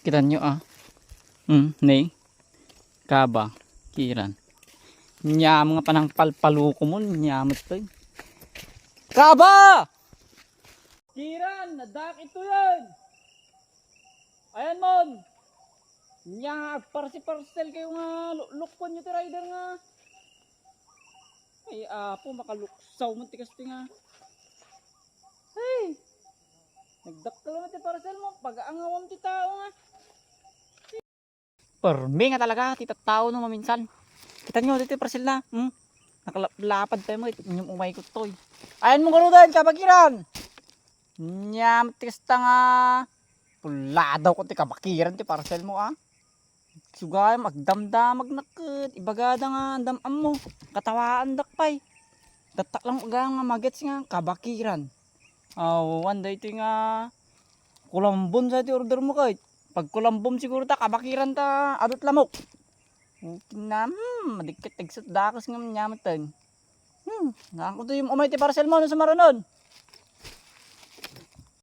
Kita nyo Nay. Kaba. Kiran. Nya mga panang palpaluko mo. Nyamot to. Kaba! Kiran! Nadak ito yan! Ayan mon! Nya parsi-parsel kayo nga. Lukpon nyo ti rider nga. Ay apo makaluksaw mo tikas ti nga. Hey! Nagdaktal mo ti parcel mo. Pag-aangawam ti tao nga. Permi nga talaga, titatao no maminsan. Kita nyo, dito yung parcel na. Nakalapad tayo mo, inyong umay ko to. Ayan mo karudan, kabakiran. Nyam, tista nga. Pula daw ko ti kabakiran ti parcel mo Sugay, magdamdamag nakit. Ibagada nga, damam mo. Katawaan dakpay. Datak lang nga magets nga, kabakiran. One day ito nga. Kulambon sa iti order mo kahit. Pag kulambom siguro ta, kabakiran ta, adot lamok. Na, madikit, tigsot, dakas nga manyamatan. Nakako to yung umay ti parcel mo, no sa maranon.